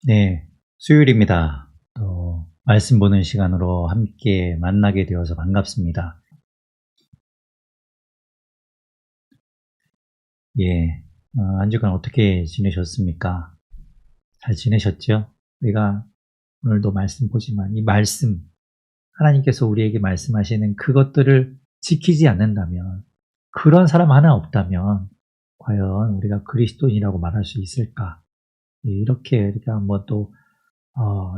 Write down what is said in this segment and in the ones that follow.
네, 수요일입니다. 또 말씀 보는 시간으로 함께 만나게 되어서 반갑습니다. 예, 한 주간 어떻게 지내셨습니까? 잘 지내셨죠? 우리가 오늘도 말씀 보지만 이 말씀, 하나님께서 우리에게 말씀하시는 그것들을 지키지 않는다면, 그런 사람 하나 없다면 과연 우리가 그리스도인이라고 말할 수 있을까? 이렇게 한번 또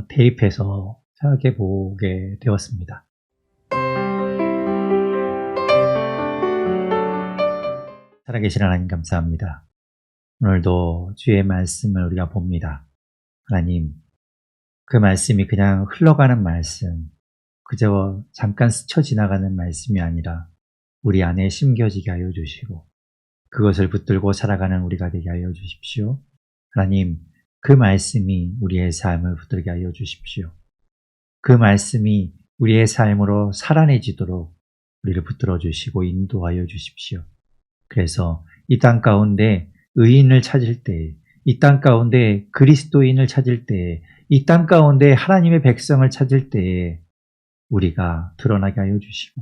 대입해서 생각해 보게 되었습니다. 살아계신 하나님 감사합니다. 오늘도 주의 말씀을 우리가 봅니다. 하나님, 그 말씀이 그냥 흘러가는 말씀, 그저 잠깐 스쳐 지나가는 말씀이 아니라 우리 안에 심겨지게 하여 주시고 그것을 붙들고 살아가는 우리가 되게 하여 주십시오. 하나님, 그 말씀이 우리의 삶을 붙들게 하여 주십시오. 그 말씀이 우리의 삶으로 살아내지도록 우리를 붙들어 주시고 인도하여 주십시오. 그래서 이 땅 가운데 의인을 찾을 때, 이 땅 가운데 그리스도인을 찾을 때, 이 땅 가운데 하나님의 백성을 찾을 때 우리가 드러나게 하여 주시고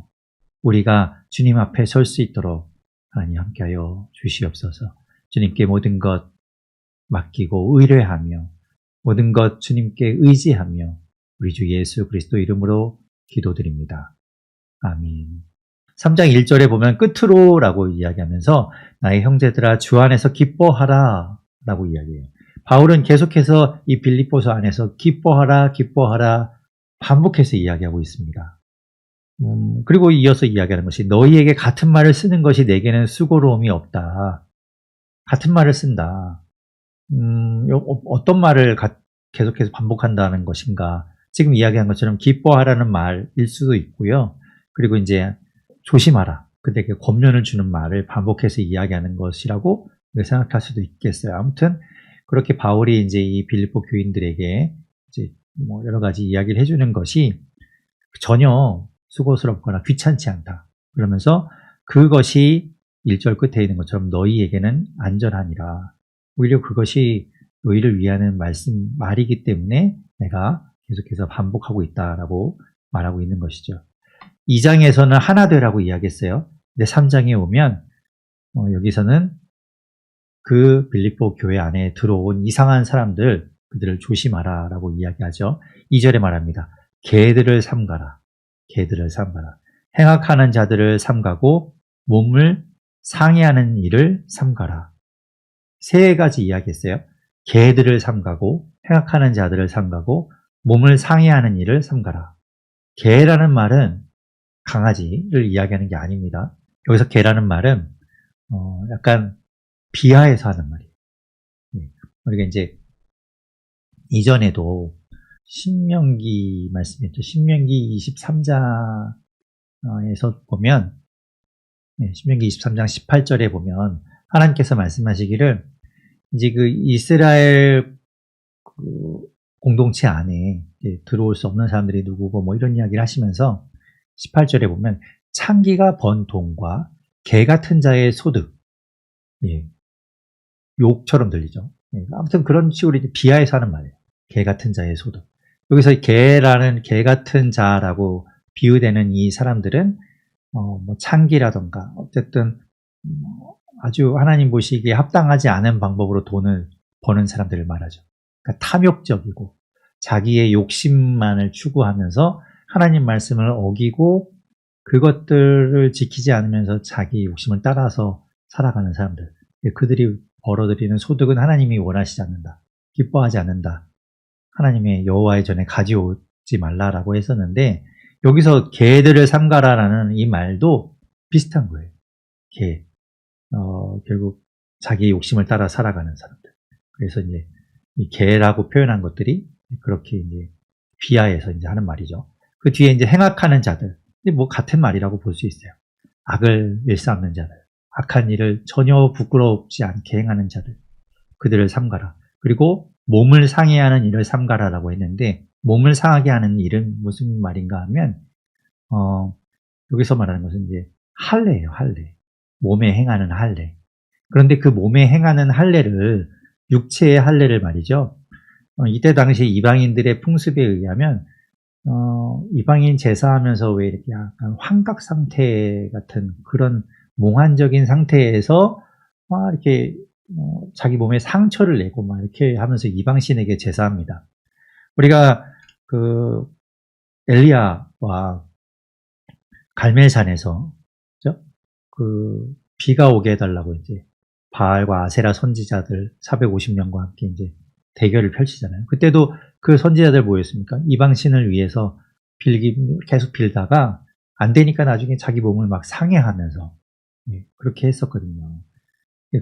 우리가 주님 앞에 설 수 있도록 하나님 함께하여 주시옵소서. 주님께 모든 것 맡기고 의뢰하며 모든 것 주님께 의지하며 우리 주 예수 그리스도 이름으로 기도드립니다. 아멘. 3장 1절에 보면 끝으로라고 이야기하면서 나의 형제들아 주 안에서 기뻐하라 라고 이야기해요. 바울은 계속해서 이 빌립보서 안에서 기뻐하라 반복해서 이야기하고 있습니다. 그리고 이어서 이야기하는 것이 너희에게 같은 말을 쓰는 것이 내게는 수고로움이 없다. 같은 말을 쓴다. 어떤 말을 계속해서 반복한다는 것인가? 지금 이야기한 것처럼 기뻐하라는 말일 수도 있고요. 그리고 이제 조심하라. 그들에게 권면을 주는 말을 반복해서 이야기하는 것이라고 생각할 수도 있겠어요. 아무튼 그렇게 바울이 이제 이 빌립보 교인들에게 이제 여러 가지 이야기를 해주는 것이 전혀 수고스럽거나 귀찮지 않다. 그러면서 그것이 1절 끝에 있는 것처럼 너희에게는 안전하니라. 오히려 그것이 너희를 위하는 말이기 때문에 내가 계속해서 반복하고 있다라고 말하고 있는 것이죠. 2장에서는 하나 되라고 이야기했어요. 근데 3장에 오면 여기서는 그 빌립보 교회 안에 들어온 이상한 사람들, 그들을 조심하라 라고 이야기하죠. 2절에 말합니다. 개들을 삼가라. 개들을 삼가라. 행악하는 자들을 삼가고 몸을 상해하는 일을 삼가라. 세 가지 이야기했어요. 개들을 삼가고 행악하는 자들을 삼가고 몸을 상해하는 일을 삼가라. 개라는 말은 강아지를 이야기하는 게 아닙니다. 여기서 개라는 말은 약간 비하해서 하는 말이에요. 우리가 이제 이전에도 신명기 말씀이었죠. 신명기 23장에서 보면 신명기 23장 18절에 보면 하나님께서 말씀하시기를 이제 그 이스라엘 공동체 안에 들어올 수 없는 사람들이 누구고 이런 이야기를 하시면서 18절에 보면 창기가 번 돈과 개 같은 자의 소득, 욕처럼 들리죠. 아무튼 그런 식으로 이제 비하해서 하는 말이에요. 개 같은 자의 소득. 여기서 개 같은 자라고 비유되는 이 사람들은 창기라던가 어쨌든 아주 하나님 보시기에 합당하지 않은 방법으로 돈을 버는 사람들을 말하죠. 그러니까 탐욕적이고 자기의 욕심만을 추구하면서 하나님 말씀을 어기고 그것들을 지키지 않으면서 자기 욕심을 따라서 살아가는 사람들. 그들이 벌어들이는 소득은 하나님이 원하시지 않는다. 기뻐하지 않는다. 하나님의 여호와의 전에 가져오지 말라라고 했었는데 여기서 개들을 삼가라라는 이 말도 비슷한 거예요. 개. 결국 자기의 욕심을 따라 살아가는 사람들. 그래서 이제 이 개라고 표현한 것들이 그렇게 이제 비하해서 이제 하는 말이죠. 그 뒤에 이제 행악하는 자들. 같은 말이라고 볼 수 있어요. 악을 일삼는 자들. 악한 일을 전혀 부끄럽지 않게 행하는 자들. 그들을 삼가라. 그리고 몸을 상해하는 일을 삼가라라고 했는데 몸을 상하게 하는 일은 무슨 말인가 하면 여기서 말하는 것은 이제 할례예요. 할례. 몸에 행하는 할례. 그런데 그 몸에 행하는 할례를 육체의 할례를 말이죠. 이때 당시 이방인들의 풍습에 의하면 이방인 제사하면서 왜 이렇게 약간 환각 상태 같은 그런 몽환적인 상태에서 막 이렇게 자기 몸에 상처를 내고 막 이렇게 하면서 이방신에게 제사합니다. 우리가 그 엘리야와 갈멜산에서 그죠? 그 비가 오게 해달라고 이제 바알과 아세라 선지자들 450명과 함께 이제 대결을 펼치잖아요. 그때도 그 선지자들 뭐였습니까? 이방신을 위해서 계속 빌다가 안 되니까 나중에 자기 몸을 막 상해하면서 그렇게 했었거든요.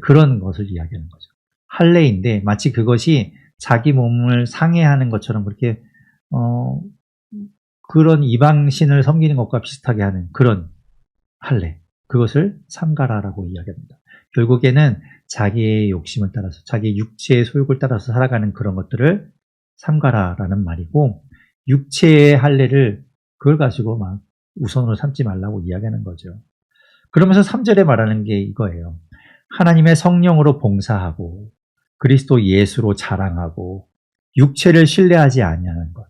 그런 것을 이야기하는 거죠. 할례인데 마치 그것이 자기 몸을 상해하는 것처럼 그렇게 그런 이방신을 섬기는 것과 비슷하게 하는 그런 할례. 그것을 삼가라라고 이야기합니다. 결국에는 자기의 욕심을 따라서 자기의 육체의 소욕을 따라서 살아가는 그런 것들을 삼가라라는 말이고 육체의 할례를 그걸 가지고 막 우선으로 삼지 말라고 이야기하는 거죠. 그러면서 3절에 말하는 게 이거예요. 하나님의 성령으로 봉사하고 그리스도 예수로 자랑하고 육체를 신뢰하지 아니하는 것.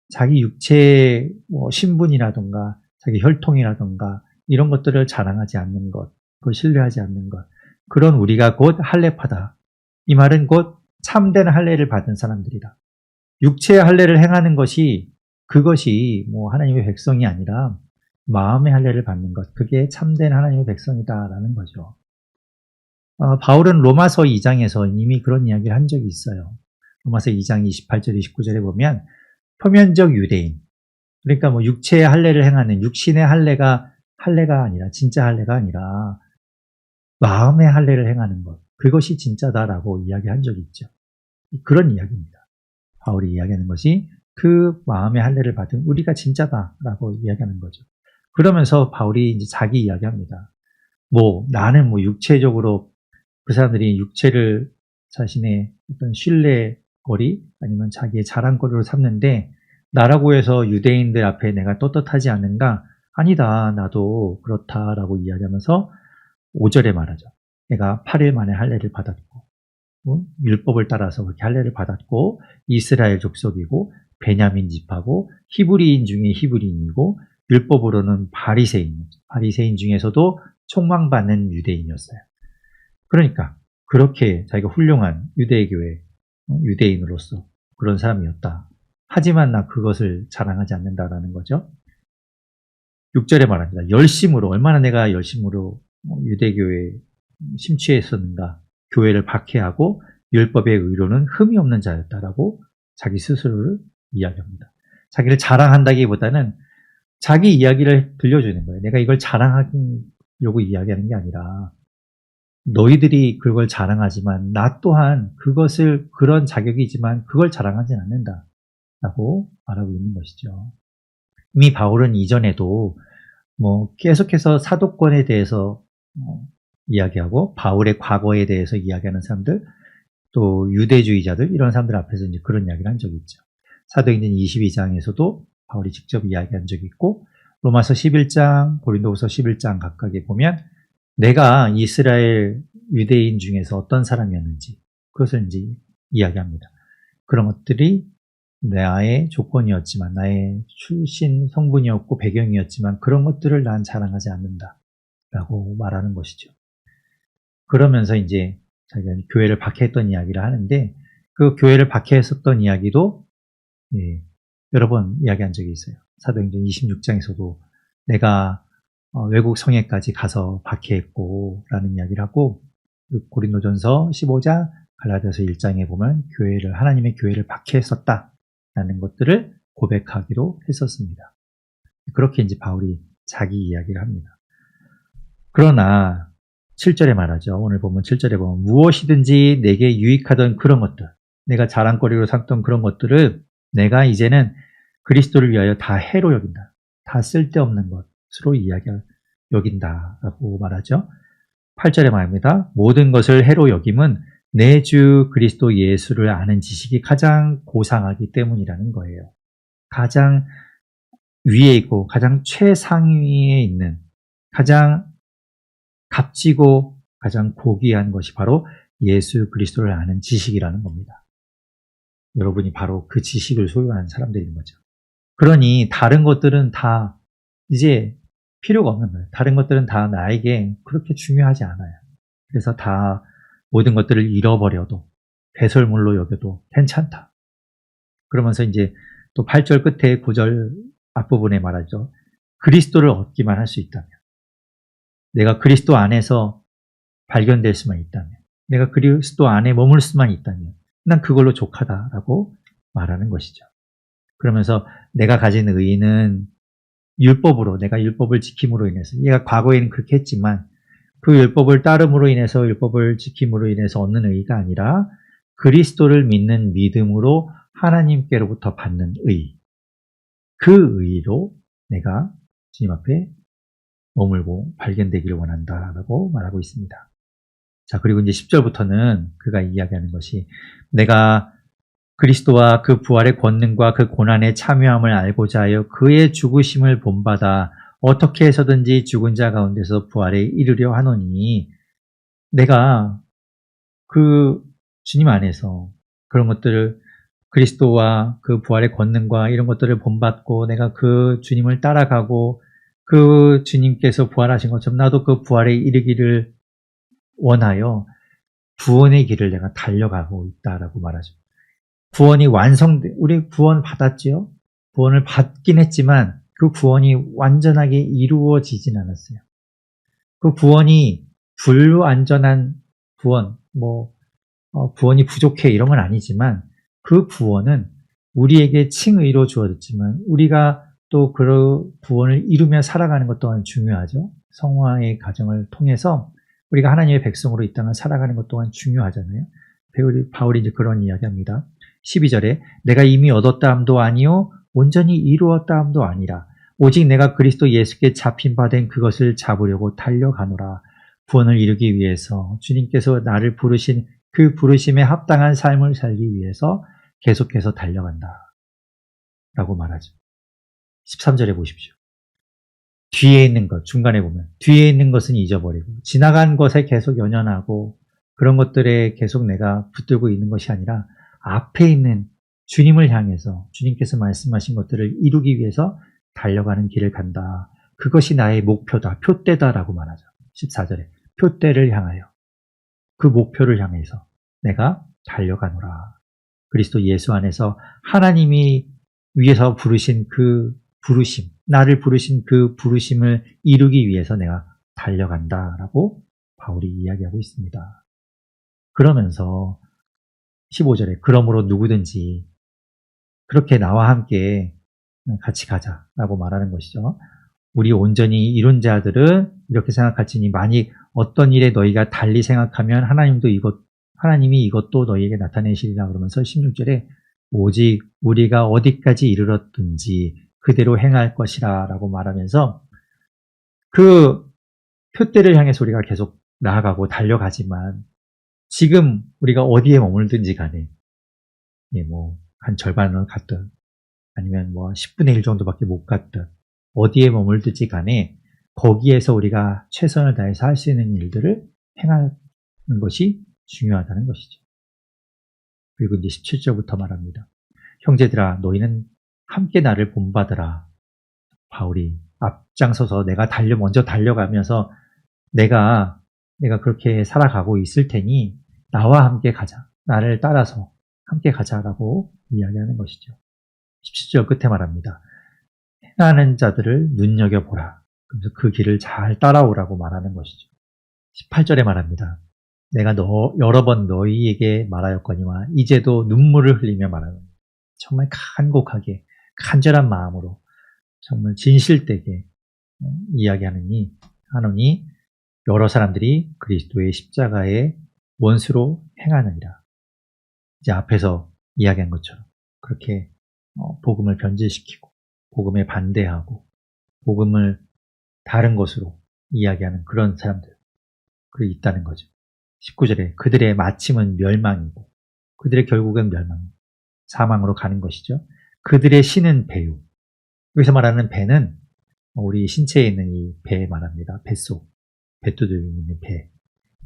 자기 육체의 신분이라든가 자기 혈통이라든가 이런 것들을 자랑하지 않는 것, 그걸 신뢰하지 않는 것. 그런 우리가 곧 할례파다. 이 말은 곧 참된 할례를 받은 사람들이다. 육체의 할례를 행하는 것이 그것이 하나님의 백성이 아니라 마음의 할례를 받는 것. 그게 참된 하나님의 백성이다라는 거죠. 바울은 로마서 2장에서 이미 그런 이야기를 한 적이 있어요. 로마서 2장 28절, 29절에 보면 표면적 유대인, 그러니까 육체의 할례를 행하는 육신의 할례가 아니라 진짜 할례가 아니라 마음의 할례를 행하는 것, 그것이 진짜다라고 이야기한 적이 있죠. 그런 이야기입니다. 바울이 이야기하는 것이 그 마음의 할례를 받은 우리가 진짜다라고 이야기하는 거죠. 그러면서 바울이 이제 자기 이야기합니다. 나는 육체적으로 그 사람들이 육체를 자신의 어떤 신뢰거리 아니면 자기의 자랑거리로 삼는데 나라고 해서 유대인들 앞에 내가 떳떳하지 않는가? 아니다. 나도 그렇다라고 이야기하면서 5절에 말하죠. 내가 8일 만에 할례를 받았고 율법을 따라서 그렇게 할례를 받았고 이스라엘 족속이고 베냐민 집하고 히브리인 중에 히브리인이고 율법으로는 바리새인 중에서도 총망받는 유대인이었어요. 그러니까 그렇게 자기가 훌륭한 유대교회 유대인으로서 그런 사람이었다. 하지만 나 그것을 자랑하지 않는다라는 거죠. 6절에 말합니다. 열심으로 얼마나 내가 열심으로 유대교회에 심취했었는가. 교회를 박해하고 율법의 의로는 흠이 없는 자였다라고 자기 스스로를 이야기합니다. 자기를 자랑한다기보다는 자기 이야기를 들려주는 거예요. 내가 이걸 자랑하려고 이야기하는 게 아니라 너희들이 그걸 자랑하지만 나 또한 그런 자격이지만 그걸 자랑하진 않는다 라고 말하고 있는 것이죠. 이미 바울은 이전에도 계속해서 사도권에 대해서 이야기하고 바울의 과거에 대해서 이야기하는 사람들 또 유대주의자들 이런 사람들 앞에서 이제 그런 이야기를 한 적이 있죠. 사도행전 22장에서도 바울이 직접 이야기한 적이 있고 로마서 11장, 고린도후서 11장 각각에 보면 내가 이스라엘 유대인 중에서 어떤 사람이었는지 그것을 이제 이야기합니다. 그런 것들이 나의 조건이었지만 나의 출신 성분이었고 배경이었지만 그런 것들을 난 자랑하지 않는다 라고 말하는 것이죠. 그러면서 이제 자기가 교회를 박해했던 이야기를 하는데 그 교회를 박해했었던 이야기도 여러 번 이야기한 적이 있어요. 사도행전 26장에서도 내가 외국 성에까지 가서 박해했고 라는 이야기를 하고 고린도전서 15장 갈라디아서 1장에 보면 하나님의 교회를 박해했었다 라는 것들을 고백하기도 했었습니다. 그렇게 이제 바울이 자기 이야기를 합니다. 그러나 7절에 말하죠. 오늘 보면 7절에 보면 무엇이든지 내게 유익하던 그런 것들, 내가 자랑거리로 삼던 그런 것들을 내가 이제는 그리스도를 위하여 다 해로 여긴다. 다 쓸데없는 것으로 여긴다라고 말하죠. 8절에 말합니다. 모든 것을 해로 여김은 내 주 그리스도 예수를 아는 지식이 가장 고상하기 때문이라는 거예요. 가장 위에 있고 가장 최상위에 있는 가장 값지고 가장 고귀한 것이 바로 예수 그리스도를 아는 지식이라는 겁니다. 여러분이 바로 그 지식을 소유하는 사람들인 거죠. 그러니 다른 것들은 다 이제 필요가 없는 거예요. 다른 것들은 다 나에게 그렇게 중요하지 않아요. 그래서 다 모든 것들을 잃어버려도 배설물로 여겨도 괜찮다. 그러면서 이제 또 8절 끝에 9절 앞부분에 말하죠. 그리스도를 얻기만 할 수 있다면, 내가 그리스도 안에서 발견될 수만 있다면, 내가 그리스도 안에 머물 수만 있다면 난 그걸로 족하다라고 말하는 것이죠. 그러면서 내가 가진 의의는 율법으로, 내가 율법을 지킴으로 인해서, 얘가 과거에는 그렇게 했지만 그 율법을 따름으로 인해서, 율법을 지킴으로 인해서 얻는 의의가 아니라 그리스도를 믿는 믿음으로 하나님께로부터 받는 의의, 그 의의로 내가 주님 앞에 머물고 발견되기를 원한다라고 말하고 있습니다. 자, 그리고 이제 10절부터는 그가 이야기하는 것이, 내가 그리스도와 그 부활의 권능과 그 고난에 참여함을 알고자 하여 그의 죽으심을 본받아 어떻게 해서든지 죽은 자 가운데서 부활에 이르려 하노니, 내가 그 주님 안에서 그런 것들을, 그리스도와 그 부활의 권능과 이런 것들을 본받고 내가 그 주님을 따라가고 그 주님께서 부활하신 것처럼 나도 그 부활에 이르기를 원하여 구원의 길을 내가 달려가고 있다라고 말하죠. 구원이 우리 구원 받았지요? 구원을 받긴 했지만 그 구원이 완전하게 이루어지진 않았어요. 그 구원이 불완전한 구원, 구원이 부족해 이런 건 아니지만, 그 구원은 우리에게 칭의로 주어졌지만 우리가 또 그 구원을 이루며 살아가는 것 또한 중요하죠. 성화의 과정을 통해서 우리가 하나님의 백성으로 이 땅을 살아가는 것 또한 중요하잖아요. 바울이 이제 그런 이야기합니다. 12절에 내가 이미 얻었다 함도 아니요 온전히 이루었다 함도 아니라 오직 내가 그리스도 예수께 잡힌 바 된 그것을 잡으려고 달려가노라. 구원을 이루기 위해서 주님께서 나를 부르신 그 부르심에 합당한 삶을 살기 위해서 계속해서 달려간다 라고 말하죠. 13절에 보십시오. 뒤에 있는 것, 중간에 보면 뒤에 있는 것은 잊어버리고 지나간 것에 계속 연연하고 그런 것들에 계속 내가 붙들고 있는 것이 아니라 앞에 있는 주님을 향해서 주님께서 말씀하신 것들을 이루기 위해서 달려가는 길을 간다. 그것이 나의 목표다, 표대다라고 말하죠. 14절에 표대를 향하여, 그 목표를 향해서 내가 달려가노라. 그리스도 예수 안에서 하나님이 위해서 부르신 그 부르심, 나를 부르신 그 부르심을 이루기 위해서 내가 달려간다라고 바울이 이야기하고 있습니다. 그러면서 15절에 그러므로 누구든지 그렇게 나와 함께 같이 가자라고 말하는 것이죠. 우리 온전히 이룬 자들은 이렇게 생각할지니 만일 어떤 일에 너희가 달리 생각하면 하나님이 이것도 너희에게 나타내시리라. 그러면서 16절에 오직 우리가 어디까지 이르렀든지 그대로 행할 것이라 라고 말하면서 그 표대를 향해서 우리가 계속 나아가고 달려가지만 지금 우리가 어디에 머물든지 간에 한 절반을 갔든 아니면 10분의 1 정도밖에 못 갔든 어디에 머물든지 간에 거기에서 우리가 최선을 다해서 할 수 있는 일들을 행하는 것이 중요하다는 것이죠. 그리고 이제 17절부터 말합니다. 형제들아 너희는 함께 나를 본받으라. 바울이 앞장서서 내가 먼저 달려가면서 내가 그렇게 살아가고 있을 테니 나와 함께 가자. 나를 따라서 함께 가자라고 이야기하는 것이죠. 17절 끝에 말합니다. 행하는 자들을 눈여겨보라. 그래서 그 길을 잘 따라오라고 말하는 것이죠. 18절에 말합니다. 내가 여러 번 너희에게 말하였거니와 이제도 눈물을 흘리며 말하는, 정말 간곡하게 간절한 마음으로 정말 진실되게 이야기하느니 여러 사람들이 그리스도의 십자가의 원수로 행하느니라. 이제 앞에서 이야기한 것처럼 그렇게 복음을 변질시키고 복음에 반대하고 복음을 다른 것으로 이야기하는 그런 사람들이 있다는 거죠. 19절에 그들의 마침은 멸망이고 그들의 결국은 사망으로 가는 것이죠. 그들의 신은 배요. 여기서 말하는 배는 우리 신체에 있는 이 배 말합니다. 뱃속, 뱃두들 있는 배.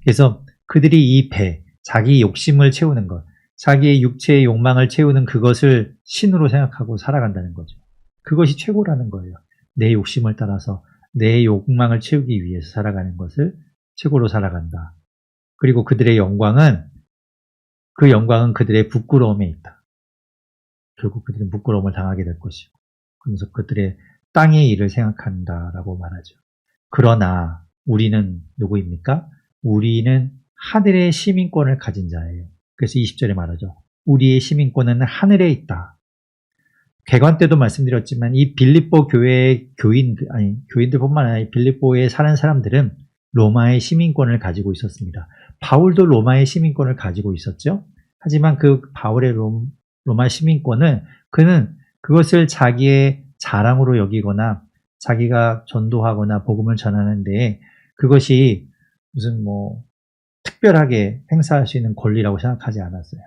그래서 그들이 이 배, 자기 욕심을 채우는 것, 자기의 육체의 욕망을 채우는 그것을 신으로 생각하고 살아간다는 거죠. 그것이 최고라는 거예요. 내 욕심을 따라서 내 욕망을 채우기 위해서 살아가는 것을 최고로 살아간다. 그리고 그들의 영광은 그들의 부끄러움에 있다. 결국 그들은 부끄러움을 당하게 될 것이고, 그러면서 그들의 땅의 일을 생각한다라고 말하죠. 그러나 우리는 누구입니까? 우리는 하늘의 시민권을 가진 자예요. 그래서 20절에 말하죠. 우리의 시민권은 하늘에 있다. 개관 때도 말씀드렸지만 이 빌립보 교회의 교인들뿐만 아니라 빌립보에 사는 사람들은 로마의 시민권을 가지고 있었습니다. 바울도 로마의 시민권을 가지고 있었죠. 하지만 그 바울의 로마 시민권은 그는 그것을 자기의 자랑으로 여기거나 자기가 전도하거나 복음을 전하는 데에 그것이 무슨 특별하게 행사할 수 있는 권리라고 생각하지 않았어요.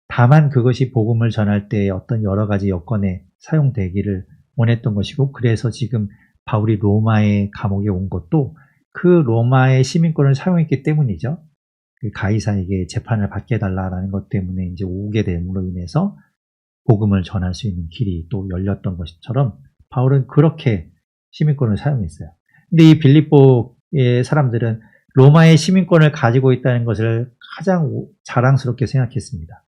다만 그것이 복음을 전할 때 어떤 여러 가지 여건에 사용되기를 원했던 것이고, 그래서 지금 바울이 로마의 감옥에 온 것도 그 로마의 시민권을 사용했기 때문이죠. 그 가이사에게 재판을 받게 해달라는 것 때문에 이제 오게 됨으로 인해서 복음을 전할 수 있는 길이 또 열렸던 것처럼 바울은 그렇게 시민권을 사용했어요. 근데 이 빌립보의 사람들은 로마의 시민권을 가지고 있다는 것을 가장 자랑스럽게 생각했습니다.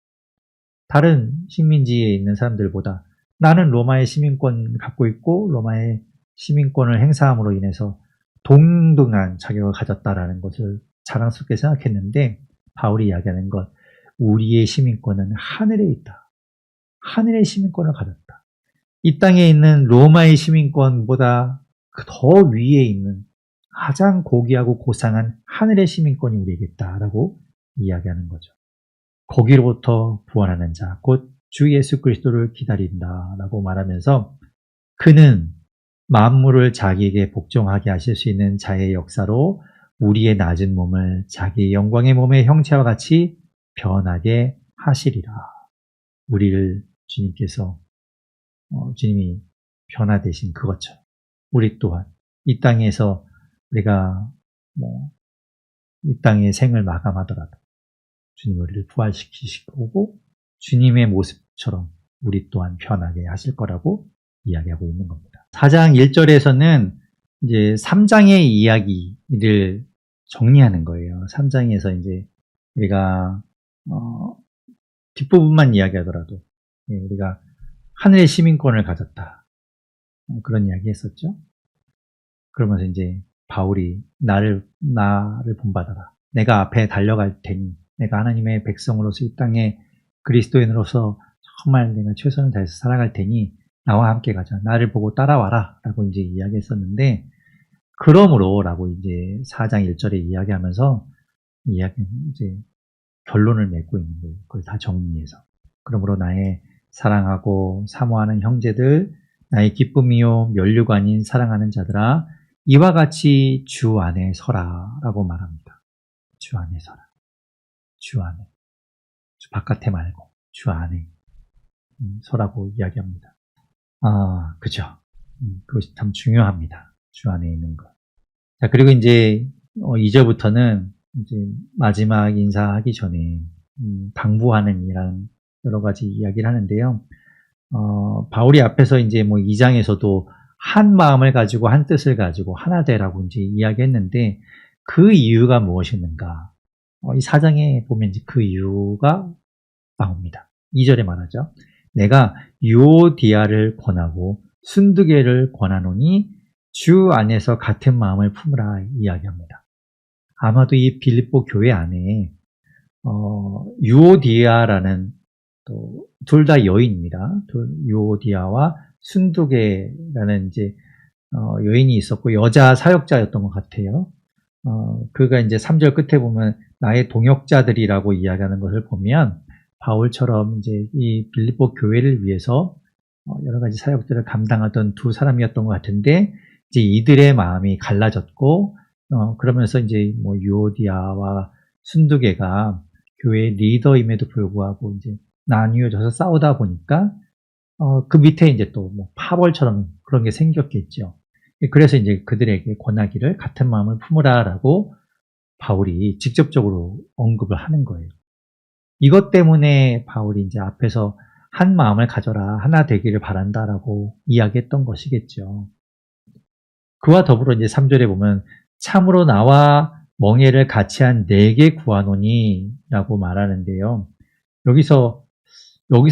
다른 식민지에 있는 사람들보다 나는 로마의 시민권 갖고 있고 로마의 시민권을 행사함으로 인해서 동등한 자격을 가졌다라는 것을 자랑스럽게 생각했는데, 바울이 이야기하는 것, 우리의 시민권은 하늘에 있다. 하늘의 시민권을 가졌다. 이 땅에 있는 로마의 시민권보다 더 위에 있는 가장 고귀하고 고상한 하늘의 시민권이 우리에게 있다라고 이야기하는 거죠. 거기로부터 구원하는 자, 곧 주 예수 그리스도를 기다린다라고 말하면서 그는 만물을 자기에게 복종하게 하실 수 있는 자의 역사로 우리의 낮은 몸을 자기의 영광의 몸의 형체와 같이 변하게 하시리라. 우리를 주님이 변화되신 그것처럼 우리 또한 이 땅에서 우리가 이 땅의 생을 마감하더라도 주님 우리를 부활시키시고 주님의 모습처럼 우리 또한 변하게 하실 거라고 이야기하고 있는 겁니다. 4장 1절에서는 이제 3장의 이야기를 정리하는 거예요. 3장에서 이제 우리가 뒷부분만 이야기하더라도 우리가 하늘의 시민권을 가졌다. 그런 이야기 했었죠. 그러면서 이제 바울이 나를 본받아라. 내가 앞에 달려갈 테니 내가 하나님의 백성으로서 이 땅에 그리스도인으로서 정말 내가 최선을 다해서 살아갈 테니 나와 함께 가자. 나를 보고 따라와라. 라고 이제 이야기했었는데, 그러므로 라고 이제 4장 1절에 이야기하면서 이제 결론을 맺고 있는 거예요. 그걸 다 정리해서. 그러므로 나의 사랑하고 사모하는 형제들, 나의 기쁨이요 면류가 아닌 사랑하는 자들아, 이와 같이 주 안에 서라. 라고 말합니다. 주 안에 서라. 주 안에. 주 바깥에 말고 주 안에 서라고 이야기합니다. 그죠. 그것이 참 중요합니다. 주 안에 있는 것. 자, 그리고 이제 2절부터는 이제 마지막 인사하기 전에 당부하는 이란 여러 가지 이야기를 하는데요. 바울이 앞에서 이제 2장에서도 한 마음을 가지고 한 뜻을 가지고 하나 되라고 이제 이야기했는데, 그 이유가 무엇이었는가? 이 4장에 보면 이제 그 이유가 나옵니다. 2절에 말하죠. 내가 유오디아를 권하고 순두개를 권하노니 주 안에서 같은 마음을 품으라 이야기합니다. 아마도 이 빌립보 교회 안에 유오디아라는 또 둘 다 여인입니다. 유오디아와 순두개라는 이제 여인이 있었고 여자 사역자였던 것 같아요. 그가 이제 3절 끝에 보면 나의 동역자들이라고 이야기하는 것을 보면 바울처럼 이제 이 빌립보 교회를 위해서 여러 가지 사역들을 감당하던 두 사람이었던 것 같은데, 이제 이들의 마음이 갈라졌고, 그러면서 이제 유오디아와 순두개가 교회 리더임에도 불구하고 이제 나뉘어져서 싸우다 보니까, 그 밑에 이제 또 파벌처럼 그런 게 생겼겠죠. 그래서 이제 그들에게 권하기를 같은 마음을 품으라라고 바울이 직접적으로 언급을 하는 거예요. 이것 때문에 바울이 이제 앞에서 한 마음을 가져라, 하나 되기를 바란다라고 이야기했던 것이겠죠. 그와 더불어 이제 3절에 보면 참으로 나와 멍에를 같이 한 내게 구하노니 라고 말하는데요. 여기서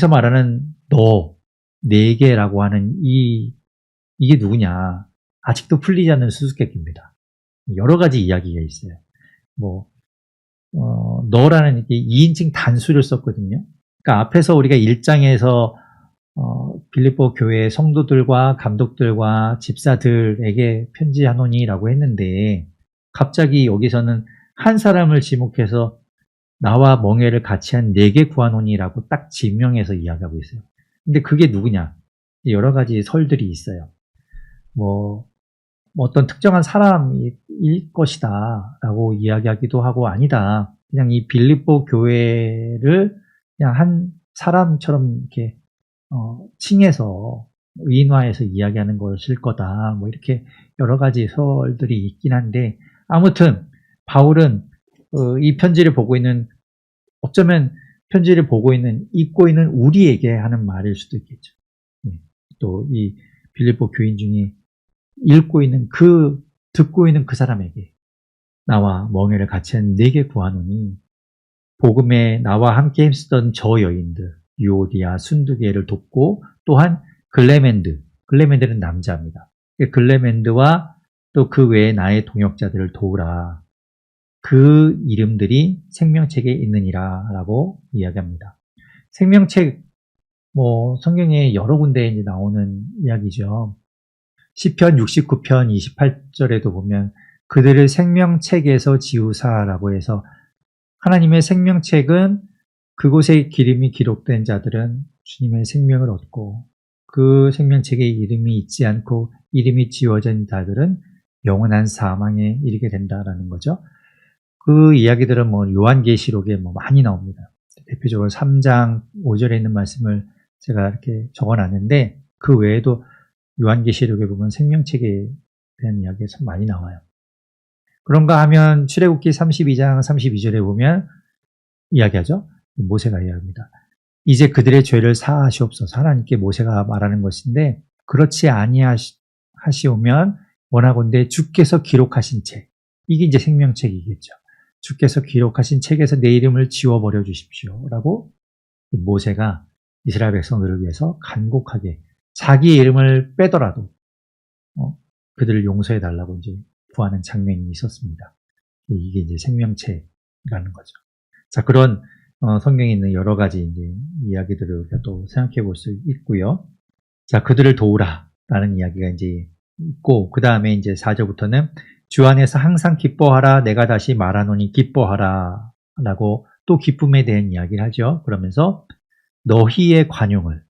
말하는 너, 내게라고 하는 이게 누구냐? 아직도 풀리지 않는 수수께끼입니다. 여러 가지 이야기가 있어요. 너라는 게 2인칭 단수를 썼거든요. 그러니까 앞에서 우리가 1장에서 빌립보 교회 성도들과 감독들과 집사들에게 편지하노니라고 했는데 갑자기 여기서는 한 사람을 지목해서 나와 멍에를 같이 한 내게 구하노니라고 딱 지명해서 이야기하고 있어요. 근데 그게 누구냐? 여러 가지 설들이 있어요. 어떤 특정한 사람일 것이다 라고 이야기하기도 하고 아니다. 그냥 이 빌립보 교회를 그냥 한 사람처럼 이렇게 칭해서 의인화해서 이야기하는 것일 거다. 이렇게 여러 가지 설들이 있긴 한데 아무튼 바울은 이 편지를 보고 있는 어쩌면 편지를 보고 있는 읽고 있는 우리에게 하는 말일 수도 있겠죠. 또 이 빌립보 교인 중에 읽고 있는 듣고 있는 그 사람에게 나와 멍에를 같이 한 내게 구하노니 복음에 나와 함께 힘쓰던 저 여인들 유오디아, 순두개를 돕고 또한 글레멘드는 남자입니다. 글레멘드와 또 그 외에 나의 동역자들을 도우라. 그 이름들이 생명책에 있느니라 라고 이야기합니다. 생명책, 성경에 여러 군데에 이제 나오는 이야기죠. 시편 69편 28절에도 보면 그들을 생명책에서 지우사라고 해서 하나님의 생명책은 그곳에 기름이 기록된 자들은 주님의 생명을 얻고 그 생명책에 이름이 있지 않고 이름이 지워진 자들은 영원한 사망에 이르게 된다라는 거죠. 그 이야기들은 요한계시록에 많이 나옵니다. 대표적으로 3장 5절에 있는 말씀을 제가 이렇게 적어놨는데 그 외에도 요한계시록에 보면 생명책에 대한 이야기가 참 많이 나와요. 그런가 하면 출애굽기 32장 32절에 보면 이야기하죠. 모세가 이야기합니다. 이제 그들의 죄를 사하시옵소서. 하나님께 모세가 말하는 것인데 그렇지 아니하시오면 원하건대 주께서 기록하신 책, 이게 이제 생명책이겠죠. 주께서 기록하신 책에서 내 이름을 지워버려 주십시오 라고 모세가 이스라엘 백성들을 위해서 간곡하게 자기 이름을 빼더라도 그들을 용서해 달라고 이제 구하는 장면이 있었습니다. 이게 이제 생명책이라는 거죠. 자, 그런 성경에 있는 여러 가지 이제 이야기들을 우리가 또 생각해 볼 수 있고요. 자, 그들을 도우라라는 이야기가 이제 있고 그 다음에 이제 4절부터는 주 안에서 항상 기뻐하라. 내가 다시 말하노니 기뻐하라 라고 또 기쁨에 대한 이야기를 하죠. 그러면서 너희의 관용을,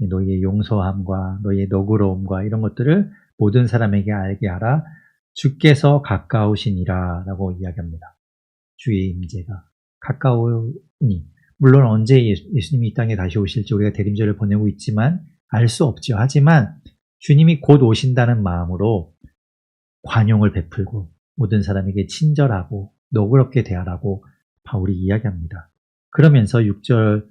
너희의 용서함과 너희의 너그러움과 이런 것들을 모든 사람에게 알게 하라. 주께서 가까우시니라 라고 이야기합니다. 주의 임재가 가까우니, 물론 언제 예수님이 이 땅에 다시 오실지 우리가 대림절을 보내고 있지만 알 수 없죠. 하지만 주님이 곧 오신다는 마음으로 관용을 베풀고 모든 사람에게 친절하고 너그럽게 대하라고 바울이 이야기합니다. 그러면서 6절,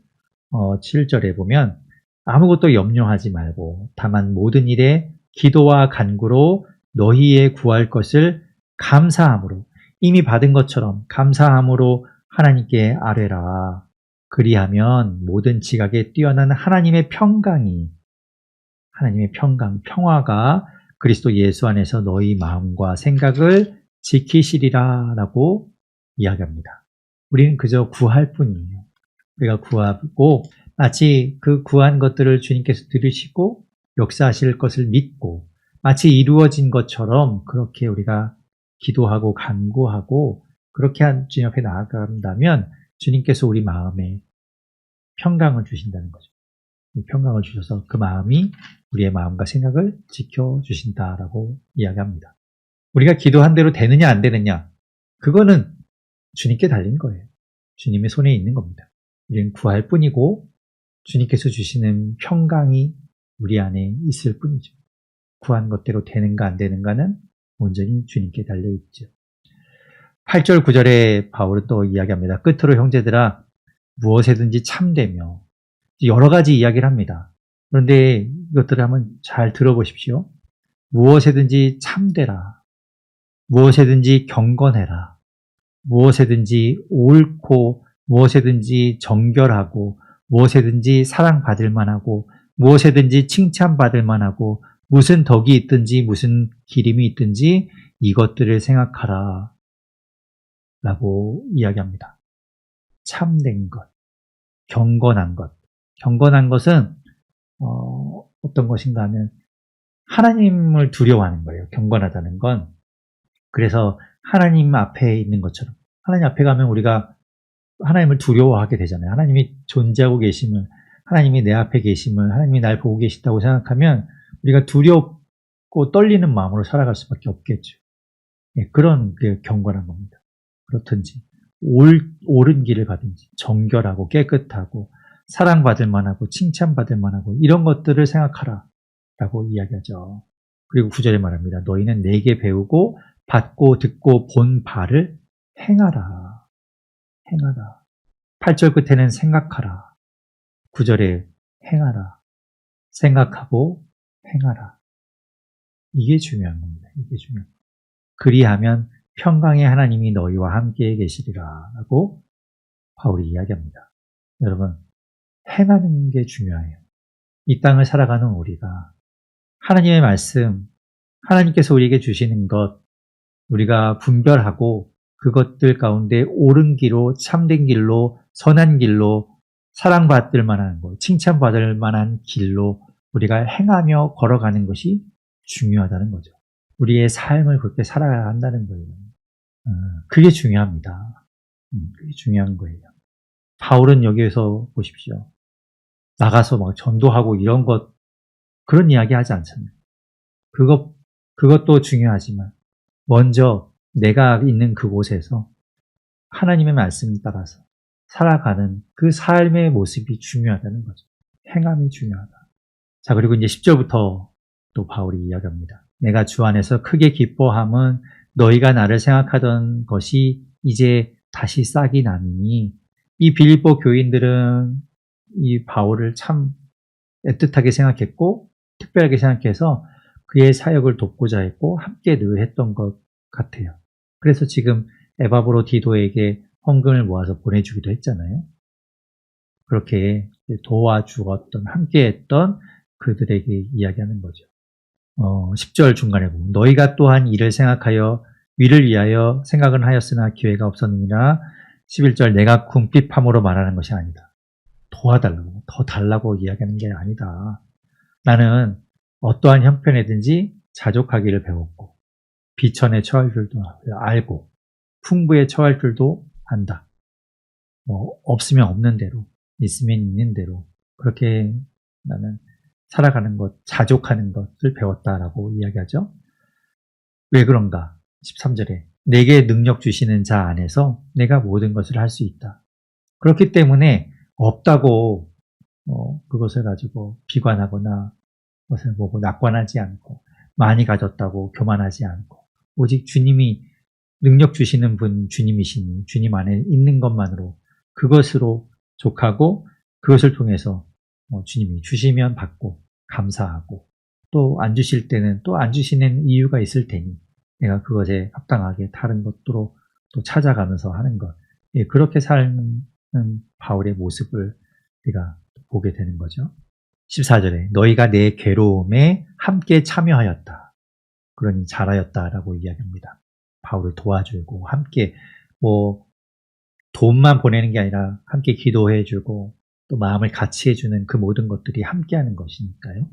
7절에 보면 아무것도 염려하지 말고 다만 모든 일에 기도와 간구로 너희의 구할 것을 감사함으로, 이미 받은 것처럼 감사함으로 하나님께 아뢰라. 그리하면 모든 지각에 뛰어난 하나님의 평강, 평화가 그리스도 예수 안에서 너희 마음과 생각을 지키시리라 라고 이야기합니다. 우리는 그저 구할 뿐이에요. 우리가 구하고 마치 그 구한 것들을 주님께서 들으시고 역사하실 것을 믿고 마치 이루어진 것처럼 그렇게 우리가 기도하고 간구하고 그렇게 주님 앞에 나아간다면 주님께서 우리 마음에 평강을 주신다는 거죠. 평강을 주셔서 그 마음이 우리의 마음과 생각을 지켜주신다라고 이야기합니다. 우리가 기도한 대로 되느냐 안 되느냐, 그거는 주님께 달린 거예요. 주님의 손에 있는 겁니다. 우리는 구할 뿐이고 주님께서 주시는 평강이 우리 안에 있을 뿐이죠. 구한 것대로 되는가 안 되는가는 온전히 주님께 달려있죠. 8절 9절에 바울은 또 이야기합니다. 끝으로 형제들아 무엇에든지 참되며 여러 가지 이야기를 합니다. 그런데 이것들을 한번 잘 들어보십시오. 무엇에든지 참되라. 무엇에든지 경건해라. 무엇에든지 옳고 무엇에든지 정결하고 무엇에든지 사랑받을 만하고 무엇에든지 칭찬받을 만하고 무슨 덕이 있든지 무슨 기림이 있든지 이것들을 생각하라 라고 이야기합니다. 참된 것, 경건한 것. 경건한 것은 어떤 것인가 하면 하나님을 두려워하는 거예요. 경건하다는 건. 그래서 하나님 앞에 있는 것처럼 하나님 앞에 가면 우리가 하나님을 두려워하게 되잖아요. 하나님이 존재하고 계심을, 하나님이 내 앞에 계심을, 하나님이 날 보고 계시다고 생각하면 우리가 두렵고 떨리는 마음으로 살아갈 수밖에 없겠죠. 예, 그런 경건한 겁니다. 그렇든지 옳은 길을 가든지 정결하고 깨끗하고 사랑받을 만하고 칭찬받을 만하고 이런 것들을 생각하라 라고 이야기하죠. 그리고 9절에 말합니다. 너희는 내게 배우고 받고 듣고 본 바를 행하라. 행하라. 8절 끝에는 생각하라. 9절에 행하라. 생각하고 행하라. 이게 중요한 겁니다. 이게 중요한 겁니다. 그리하면 평강의 하나님이 너희와 함께 계시리라 라고 바울이 이야기합니다. 여러분, 행하는 게 중요해요. 이 땅을 살아가는 우리가 하나님의 말씀, 하나님께서 우리에게 주시는 것, 우리가 분별하고 그것들 가운데 옳은 길로, 참된 길로, 선한 길로, 사랑받을 만한 것, 칭찬받을 만한 길로 우리가 행하며 걸어가는 것이 중요하다는 거죠. 우리의 삶을 그렇게 살아야 한다는 거예요. 그게 중요합니다. 그게 중요한 거예요. 바울은 여기에서 보십시오. 나가서 막 전도하고 이런 것, 그런 이야기 하지 않잖아요. 그것도 중요하지만, 먼저 내가 있는 그곳에서 하나님의 말씀에 따라서 살아가는 그 삶의 모습이 중요하다는 거죠. 행함이 중요하다. 자, 그리고 이제 10절부터 또 바울이 이야기합니다. 내가 주 안에서 크게 기뻐함은 너희가 나를 생각하던 것이 이제 다시 싹이 나니, 이 빌립보 교인들은 이 바울을 참 애틋하게 생각했고 특별하게 생각해서 그의 사역을 돕고자 했고 함께 늘 했던 것 같아요. 그래서 지금 에바브로디도에게 헌금을 모아서 보내주기도 했잖아요. 그렇게 도와주었던, 함께 했던 그들에게 이야기하는 거죠. 10절 중간에 보면 너희가 또한 이를 생각하여 위를 위하여 생각은 하였으나 기회가 없었느니라. 11절 내가 궁핍함으로 말하는 것이 아니다. 도와달라고, 더 달라고 이야기하는 게 아니다. 나는 어떠한 형편이든지 자족하기를 배웠고 비천에 처할 줄도 알고 풍부에 처할 줄도 안다. 없으면 없는 대로, 있으면 있는 대로 그렇게 나는 살아가는 것, 자족하는 것을 배웠다라고 이야기하죠. 왜 그런가? 13절에 내게 능력 주시는 자 안에서 내가 모든 것을 할 수 있다. 그렇기 때문에 없다고 그것을 가지고 비관하거나 그것을 보고 낙관하지 않고 많이 가졌다고 교만하지 않고 오직 주님이 능력 주시는 분 주님이시니 주님 안에 있는 것만으로 그것으로 족하고 그것을 통해서 주님이 주시면 받고 감사하고 또 안 주실 때는 또 안 주시는 이유가 있을 테니 내가 그것에 합당하게 다른 것으로 또 찾아가면서 하는 것. 예, 그렇게 사는 바울의 모습을 우리가 보게 되는 거죠. 14절에 너희가 내 괴로움에 함께 참여하였다. 그러니 잘하였다라고 이야기합니다. 바울을 도와주고 함께 돈만 보내는 게 아니라 함께 기도해주고 또 마음을 같이 해주는 그 모든 것들이 함께하는 것이니까요.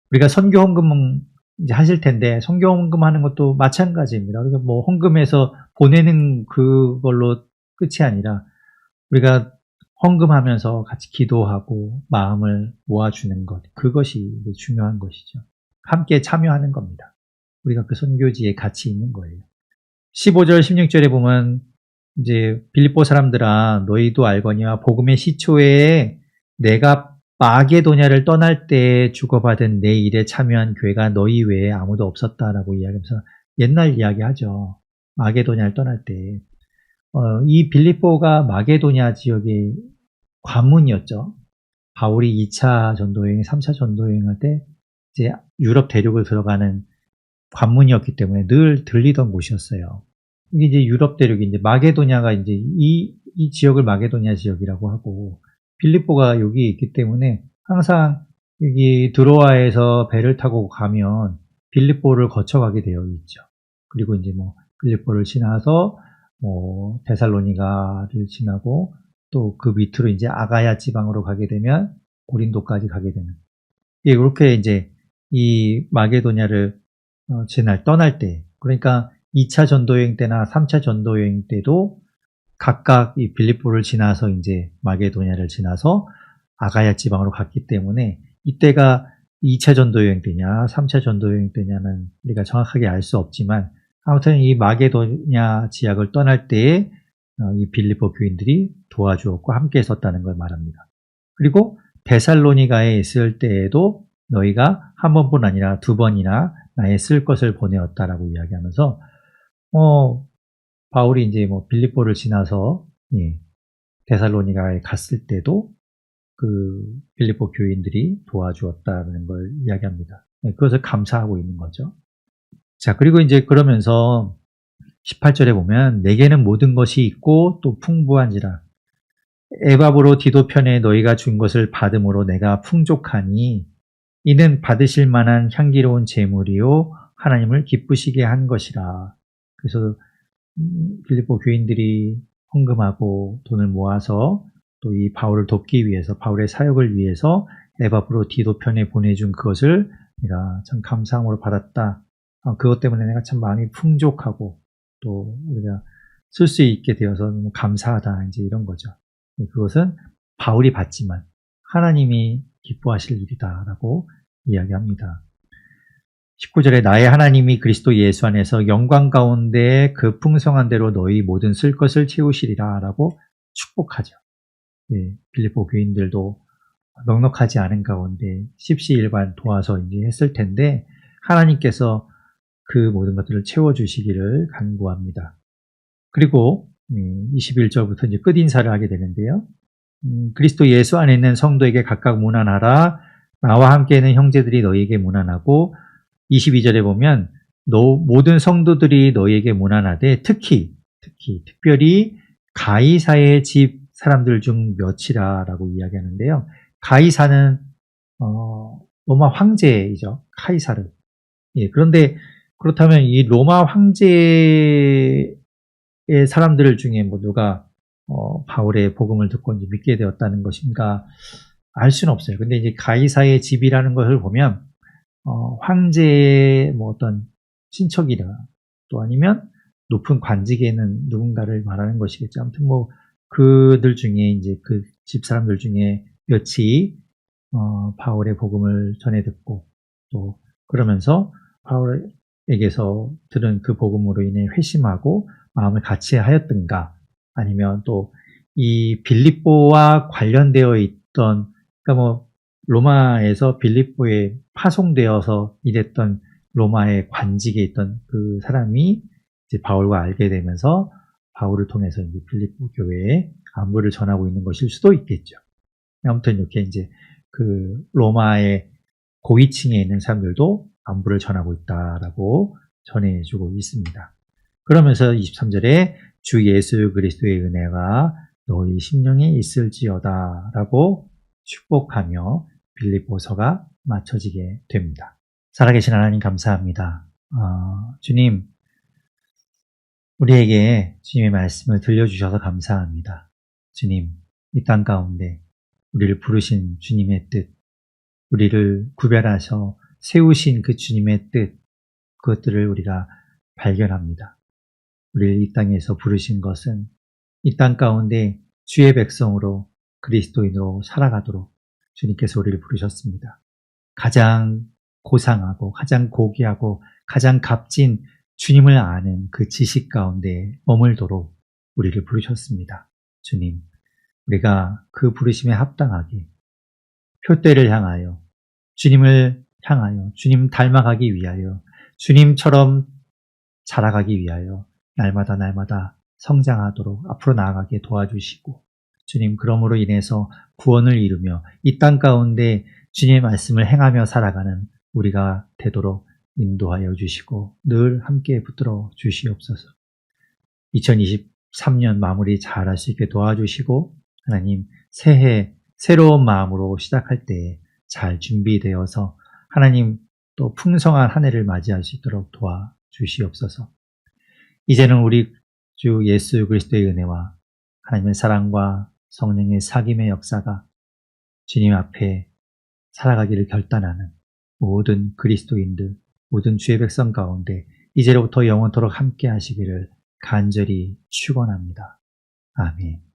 우리가 선교 헌금 이제 하실 텐데 선교 헌금 하는 것도 마찬가지입니다. 우리가 헌금해서 보내는 그걸로 끝이 아니라 우리가 헌금하면서 같이 기도하고 마음을 모아주는 것, 그것이 중요한 것이죠. 함께 참여하는 겁니다. 우리가 그 선교지에 같이 있는 거예요. 15절, 16절에 보면 이제 빌립보 사람들아 너희도 알거니와 복음의 시초에 내가 마게도냐를 떠날 때 주고받은 내 일에 참여한 교회가 너희 외에 아무도 없었다라고 이야기하면서 옛날 이야기하죠. 마게도냐를 떠날 때 이 빌립보가 마게도냐 지역에 관문이었죠. 바울이 2차 전도여행, 3차 전도여행할 때 이제 유럽 대륙을 들어가는 관문이었기 때문에 늘 들리던 곳이었어요. 이게 이제 유럽 대륙이 이제 마게도냐가 이제 이 지역을 마게도냐 지역이라고 하고, 빌립보가 여기 있기 때문에 항상 여기 드로아에서 배를 타고 가면 빌립보를 거쳐가게 되어 있죠. 그리고 이제 뭐 빌립보를 지나서 뭐 데살로니가를 지나고 또 그 밑으로 이제 아가야 지방으로 가게 되면 고린도까지 가게 되는. 예, 이렇게 이제 이 마게도냐를 떠날 때, 그러니까 2차 전도여행 때나 3차 전도여행 때도 각각 이 빌립보를 지나서 이제 마게도냐를 지나서 아가야 지방으로 갔기 때문에 이때가 2차 전도여행 때냐 3차 전도여행 때냐는 우리가 정확하게 알 수 없지만, 아무튼 이 마게도냐 지역을 떠날 때에 이 빌립보 교인들이 도와주었고 함께 있었다는 걸 말합니다. 그리고 데살로니가에 있을 때에도 너희가 한 번뿐 아니라 두 번이나 나의 쓸 것을 보내었다라고 이야기하면서, 바울이 이제 뭐 빌립보를 지나서 데살로니가에 갔을 때도 그 빌립보 교인들이 도와주었다는 걸 이야기합니다. 그것을 감사하고 있는 거죠. 자, 그리고 이제 그러면서 18절에 보면 내게는 모든 것이 있고 또 풍부한지라 에바브로 디도 편에 너희가 준 것을 받음으로 내가 풍족하니 이는 받으실 만한 향기로운 제물이요 하나님을 기쁘시게 한 것이라. 그래서 빌립보 교인들이 헌금하고 돈을 모아서 또 이 바울을 돕기 위해서, 바울의 사역을 위해서 에바브로 디도 편에 보내준 그것을 내가 참 감사함으로 받았다. 그것 때문에 내가 참 마음이 풍족하고 또 우리가 쓸 수 있게 되어서 너무 감사하다, 이제 이런 거죠. 그것은 바울이 받지만 하나님이 기뻐하실 일이다라고 이야기합니다. 19절에 나의 하나님이 그리스도 예수 안에서 영광 가운데 그 풍성한 대로 너희 모든 쓸 것을 채우시리라 라고 축복하죠. 빌립보 교인들도 넉넉하지 않은 가운데 십시일반 도와서 이제 했을 텐데 하나님께서 그 모든 것들을 채워주시기를 간구합니다. 그리고 21절부터 이제 끝인사를 하게 되는데요. 그리스도 예수 안에 있는 성도에게 각각 문안하라. 나와 함께 있는 형제들이 너희에게 문안하고, 22절에 보면 모든 성도들이 너희에게 문안하되 특별히 가이사의 집 사람들 중 몇이라라고 이야기하는데요. 가이사는 로마 황제이죠. 카이사르. 그런데 그렇다면 이 로마 황제의 사람들 중에 뭐 누가 바울의 복음을 듣고 이제 믿게 되었다는 것인가 알 수는 없어요. 근데 이제 가이사의 집이라는 것을 보면 황제의 뭐 어떤 친척이라, 또 아니면 높은 관직에 있는 누군가를 말하는 것이겠죠. 아무튼 뭐 그들 중에 이제 그 집 사람들 중에 몇이 바울의 복음을 전해 듣고 또 그러면서 바울에게서 들은 그 복음으로 인해 회심하고 마음을 같이 하였던가, 아니면 또 이 빌립보와 관련되어 있던, 그러니까 뭐 로마에서 빌립보에 파송되어서 일했던 로마의 관직에 있던 그 사람이 이제 바울과 알게 되면서 바울을 통해서 이제 빌립보 교회에 안부를 전하고 있는 것일 수도 있겠죠. 아무튼 이렇게 이제 그 로마의 고위층에 있는 사람들도 안부를 전하고 있다라고 전해주고 있습니다. 그러면서 23절에 주 예수 그리스도의 은혜가 너희 심령에 있을지어다 라고 축복하며 빌립보서가 마쳐지게 됩니다. 살아계신 하나님 감사합니다. 주님, 우리에게 주님의 말씀을 들려주셔서 감사합니다. 주님, 이 땅 가운데 우리를 부르신 주님의 뜻, 우리를 구별하셔 세우신 그 주님의 뜻, 그것들을 우리가 발견합니다. 우리를 이 땅에서 부르신 것은 이 땅 가운데 주의 백성으로 그리스도인으로 살아가도록 주님께서 우리를 부르셨습니다. 가장 고상하고 가장 고귀하고 가장 값진 주님을 아는 그 지식 가운데 머물도록 우리를 부르셨습니다. 주님, 우리가 그 부르심에 합당하게 표대를 향하여 주님을 향하여 주님 닮아가기 위하여 주님처럼 자라가기 위하여 날마다 성장하도록 앞으로 나아가게 도와주시고, 주님, 그러므로 인해서 구원을 이루며 이 땅 가운데 주님의 말씀을 행하며 살아가는 우리가 되도록 인도하여 주시고 늘 함께 붙들어 주시옵소서. 2023년 마무리 잘할 수 있게 도와주시고 하나님, 새해 새로운 마음으로 시작할 때에 잘 준비되어서 하나님 또 풍성한 한 해를 맞이할 수 있도록 도와주시옵소서. 이제는 우리 주 예수 그리스도의 은혜와 하나님의 사랑과 성령의 사귐의 역사가 주님 앞에 살아가기를 결단하는 모든 그리스도인들, 모든 주의 백성 가운데 이제로부터 영원토록 함께 하시기를 간절히 축원합니다. 아멘.